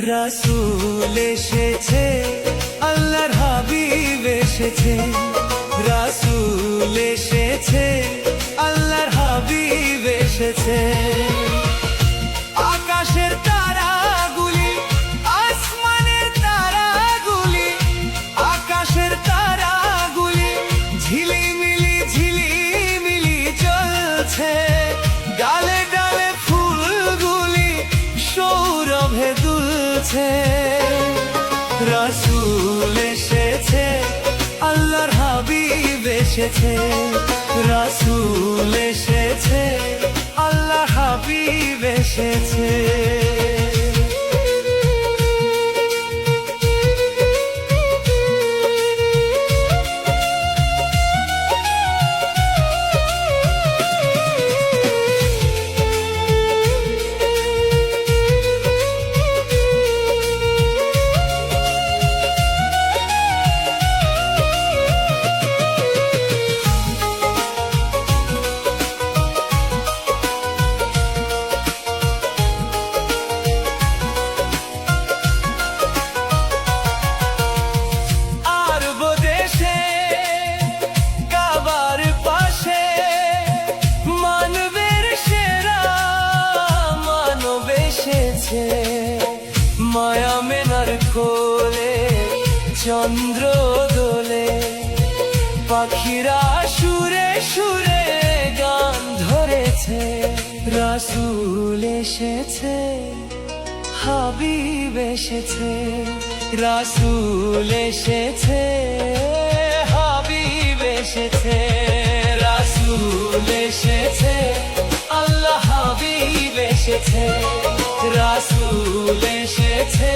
রাসূল এসেছে, আল্লাহর হাবিব এসেছে। রাসূল এসেছে, আল্লাহর হাবিব এসেছে। আকাশের তারাগুলি, আসমানের তারাগুলি, আকাশের তারাগুলি ঝিলিমিলি ঝিলিমিলি জ্বলছে। ডালে ডালে ফুলগুলি সৌরভে দুলছে। রাসূল এসেছে, আল্লাহর হাবিব এসেছে। রাসূল এসেছে, আল্লাহর হাবিব এসেছে। মায়া মেনার কোলে চন্দ্র দোলে, পাখিরা সুরে সুরে গান ধরেছে। রাসূল এসেছে, হাবিব এসেছে। রাসূল এসেছে, হাবিব এসেছে। রাসূল এসেছে, আল্লাহ হাবিব এসেছে। রাসূল এসেছে,